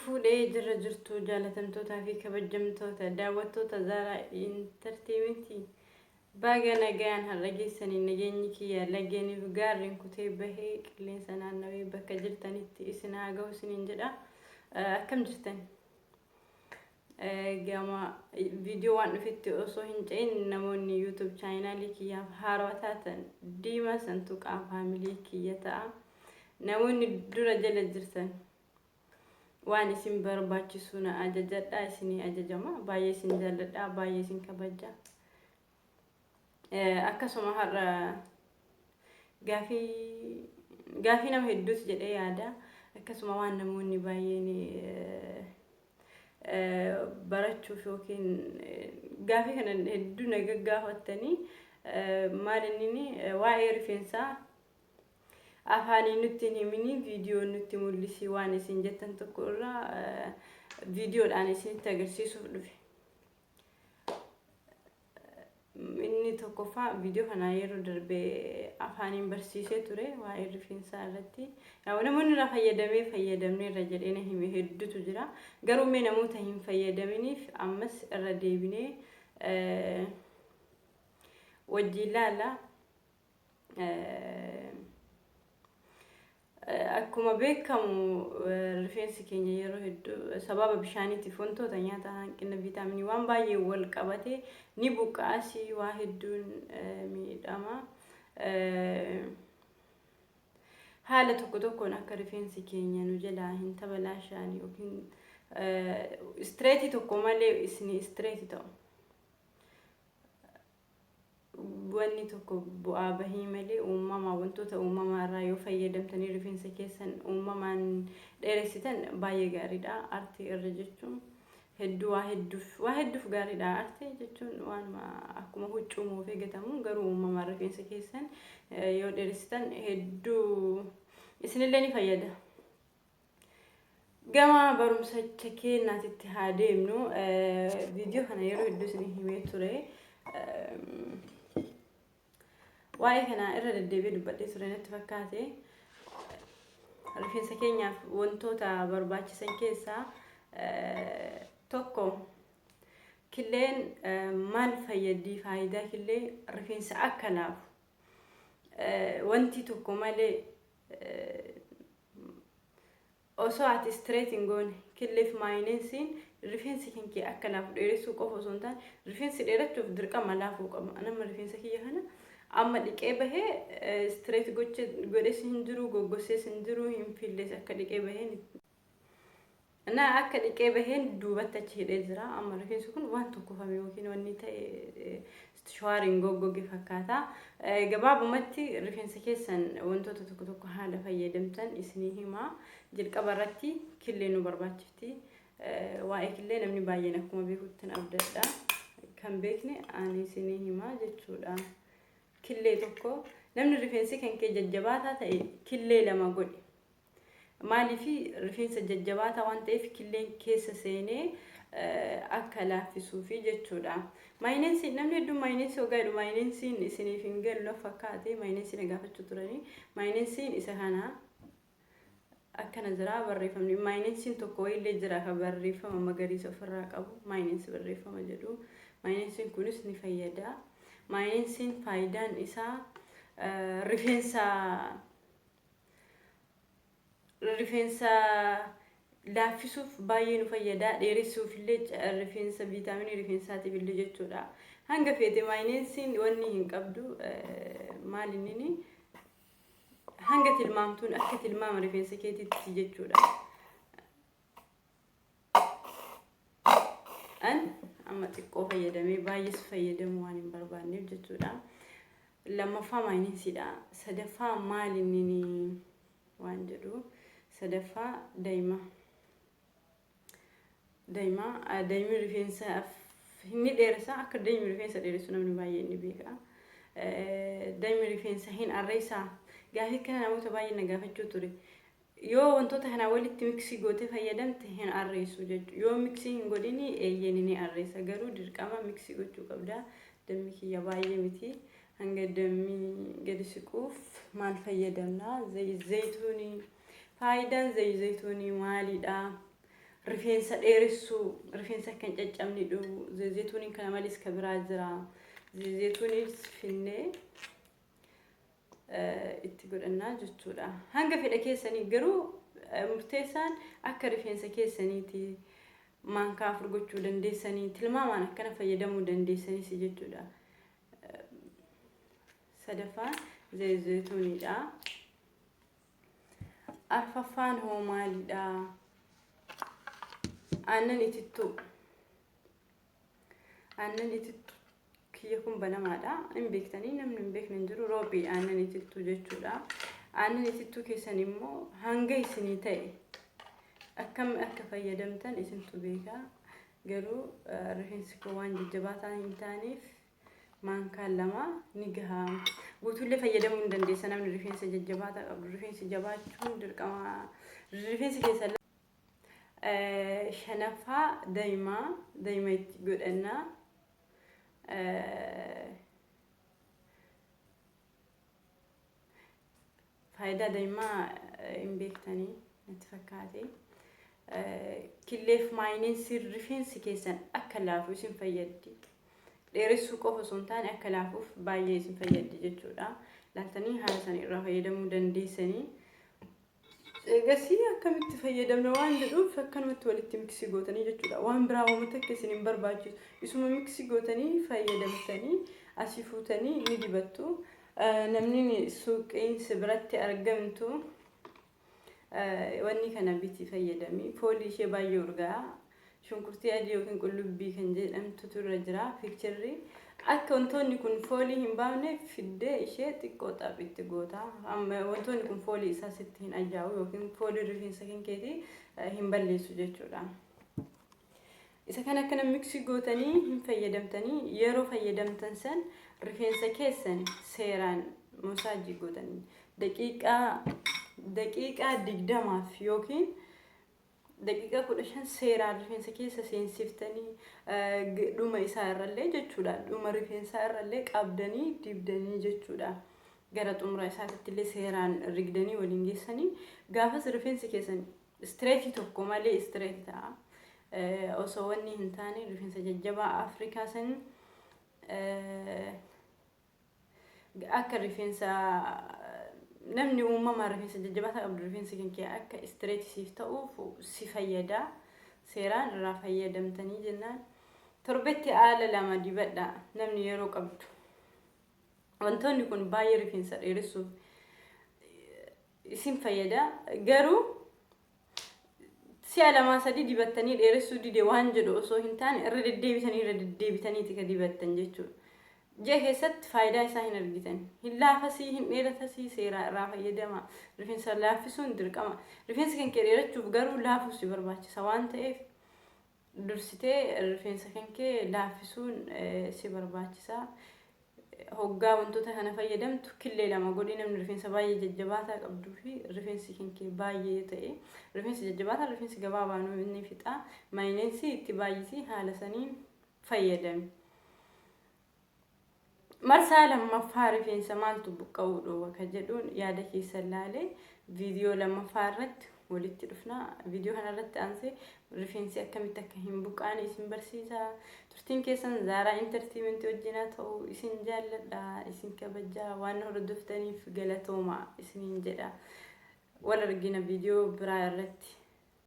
fuudhee jirra jirtu jaalatamtootaa fi kabajamtoota daawwattoota Zara Entertainmentii baga nagaan har'a geessanii nageenyi kiyya lageeniif gaarreen kutee bahee qilleensa naannawee bakka jirtanitti isin haa ga'u isiniin jedha. Akkam jirtan? Gama viidiyoo waan dhufetti osoo hin ce'in namoonni YouTube chaanaalii kiyyaaf haarawaa taatan Diimaa Santuuqaa faamilii kiyya ta'a. Namoonni dura jala jirtan waan isin barbaachisu na ajajadhaa isinii ajajama baay'ee isin jaalladhaa baay'ee isin kabaja. Akkasuma har'a gaafii nama hedduutu jedhee yaada. Akkasuma waan namoonni baay'een barachuuf yookiin gaafii kana hedduu na gaggaafatanii maal inni waa'ee rifeensaa afaanii nutti himini viidiyoo nutti mul'isi waan isin jettan tokko irraa viidiyoodhaan isinitti agarsiisuuf dhufe. Inni tokkoffaa viidiyoo kana yeroo darbee afaaniin barsiisee ture waa'ee rifeensaa irratti. Namoonni irraa fayyadamne irra jedhee hime hedduutu jira. Garuu mee namoota hin fayyadaminiif ammas irra deebinee wajjin ilaalla. Akkuma beekamu rifeensi keenya yeroo hedduu sababa bishaaniitiif wantoota nyaata hanqina viitaaminii waan baay'ee wal qabatee ni buqqaasii waa hedduun miidhama. Haala tokko tokkoon akka rifeensi keenya nu jalaa hin tabalaashaan yookiin istireetii tokko malee isin istireetii ta'u. Wanni tokko bu'aa bahii malee uumamaa wantoota uumamaa irraa yoo fayyadamtanii rifeensa keessan uumamaan dheeressitan baay'ee gaariidha. Artii irra jechuun waa hedduuf gaariidha. Artii jechuun waan akkuma huccuu moof eegatamu garuu uumamaan rifeensa keessan yoo dheeressitan hedduu isinillee ni fayyada. Gama barumsa keenyaatitti haa deemnu. Viidiyoo kana yeroo hedduu isin himee ture. Waa'ee kana irra deddeebi'ee dubbadhee ture natti fakkaate. Rifeensa keenyaaf wantoota barbaachisan keessaa tokko killeen maal fayyaddi? Faayidaa killee rifeensa akka laafu wanti tokko malee osoo ati istireet hin goone killeef maayineensiin rifeensi kee akka laafu dheeressuu qofa osoo hin taane rifeensi dheerachuuf dirqama laafuu qaba. Nama rifeensa kiyya kana amma dhiqee bahee istireet godhees hin jiru goggosees hin jiru hin fillees akka dhiqee baheen akka dhiqee baheen duubatti achi hidhee jira. Amma rifeensi kun waan tokkofame yookiin wanni ta'e shawaariin goggoge fakkaata. Gabaabumatti rifeensa keessan wantoota tokko tokko haala fayyadamtan isinii hima. Jalqaba irratti killee nu barbaachifti. Waa'ee killee namni baay'een akkuma beekutti abdadha. Kan beekne ani isinii hima jechuudha. Killee tokko namni rifeensi kan kee jajjabaataa ta'e killee lama godhi. Maaliif rifeensa jajjabaataa waan ta'eef killeen keessa seenee akka laaffisuufi jechuudha. Maayineensi namni hedduun maayineensi hoggaa jedhu maayineensiin isiniif hin galu fakkaate maayineensi na gaafachuu turanii maayineensiin isa kana akkana jira barreeffamni maayineensiin tokko wayiillee jira kan barreeffama magariisa ofirraa qabu maayineensi barreeffama jedhu maayineensiin kunis ni fayyada. Maayineensiin faayidaan isaa rifeensa laaffisuuf baay'ee nu fayyada. Dheeressuuf illee rifeensa viitaaminii rifeensaatiif illee jechuudha. Hanga feete maayineensiin wanni hin qabdu maal inni hanga tilmaamtuun akka tilmaama rifeensa keetitti jechuudha. Amma xiqqoo fayyadamee baay'ees fayyadamu waan hin barbaanneef jechuudha. Lammaffaa maayineensiidha. Sadaffaa maal inni waan jedhu sadaffaa daa'ima rifeensaaf inni dheeressa akka daa'imni rifeensa dheeressu namni baay'een ni beeka. Daa'imni rifeensa hin arreessaa gaafii kana namoota baay'ee na gaafachuu ture. Yoo wantoota kana walitti miksii gootee fayyadamte hin arreessu jechuudha. Yoo miksii hin godhini eeyyeen ni arreessa garuu dirqama miksii gochuu qabda. Dammi kiyya baay'ee miti. Hanga dammi gadi siquuf maal fayyadamna? Zayituunii. Faayidaan zayituunii maalidha? rifeensa dheeressuu rifeensa kan caccabni dhuu zayituuniin kana malis ka biraa jira zayituunis finnee itti godhannaa jechuudha hanga fedha keessanii garuu murteessaan akka rifeensa keessaniiti maankaa afur gochuu dandeessanii tilmaamaan akkana fayyadamuu dandeessanii si jechuudha sadaffaan zayituunidha arfaffaan hoo maalidha aannan itittuu kiyya kun banamaadha hin beektanii namni hin beekne hin jiru roobii aannan itittuu jechuudha aannan itittuu keessan immoo hanga isinii ta'e akkam akka fayyadamtan isintu beeka garuu rifeensi koo waan jajjabaataa hin taaneef maankaan lama ni gaha guutuullee fayyadamuu hin dandeessa namni rifeensa jajjabaataa qabu rifeensi jabaachuun dirqama rifeensi keessa shanaffaa daa'ima itti godhannaa faayidaa daa'imaa hin beektanii natti fakkaate killeef maayineensi rifeensi keessan akka laafu isin fayyaddi dheeressuu qofa osoo hin taane akka laafuuf baay'ee isin fayyaddi jechuudha laaltanii haala sana irraa fayyadamuu dandeessanii egasii akkamitti fayyadamna waan jedhuuf akkanumatti walitti miksii gootanii jechuudha waan biraa uummata akka isin hin barbaachisu isuma miksii gootanii fayyadamtanii asii fuutanii ni dibattu namni suuqiin biratti argamtu wanni kana biti fayyadamii foolii ishee baay'ee urgaa shunkurtii adii yookiin qullubbii kan jedhamtu turre jira piikcherri akka wantoonni kun foolii hin baafne fiddee ishee xiqqoo xaphitti goota amma wantoonni kun foolii isaa sitti hin ajaawu yookiin foolii rifeensa keetii hin balleessu jechuudha isa kana akkana miksii gootanii hin fayyadamtanii yeroo fayyadamtan san rifeensa keessan seeraan masaajii gootanii daqiiqaa 20 yookiin daqiiqaa 15 seeraan rifeensa keessa seensiftanii dhuma isaa irrallee jechuudha dhuma rifeensa irrallee qabdanii dibdanii jechuudha gara xumura isaatti illee seeraan rigdanii waliin geessanii gaafas rifeensi keessan straight tokko malee straight ta'a osoo wanni hin taane rifeensa jajjabaa Afrikaa san akka rifeensa namni uumama rifeensa jajjabaa qabdu rifeensi keenya akka straight siif ta'uuf si fayyada seeraan irraa fayyadamtanii jennaan torbetti haala lama dibadha namni yeroo qabdu wantoonni kun baay'ee rifeensa dheeressuuf isin fayyada garuu si'a lama sadii dibattanii dheeressuu dide waan jedhu osoo hin taane irra deddeebitanii tika dibattan jechuudha je keessatti faayidaa isaa hin argitan hin laafasii hin dheeratasii seeraa irraa fayyadama rifeensa laaffisuun dirqama rifeensa kan kee dheerachuuf garuu laafuus si barbaachisa waan ta'eef dursitee rifeensa kan kee laaffisuun si barbaachisa hoggaa wantoota kana fayyadamtu killee lama godhii namni rifeensa baay'ee jajjabaataa qabduu fi rifeensi kan kee baay'ee ta'e rifeensi jajjabaataa rifeensi gabaabaa inni fixa maayineensi itti baay'isii haala saniin fayyadami marsaa lammaffaa rifeensa maaltu buqqa'uu dhoowwa ka jedhuun yaada keessa laalee viidiyoo lammaffaa irratti walitti dhufna viidiyoo kana irratti aansee rifeensi akkamitti akka hin buqqaane isin barsiisa turtiin keessan Zaaraa Entertainment wajjin ta'uu isin jaalladha isin kabajaa waan hordoftaniif galatooma isiniin jedha wal argina viidiyoo biraa irratti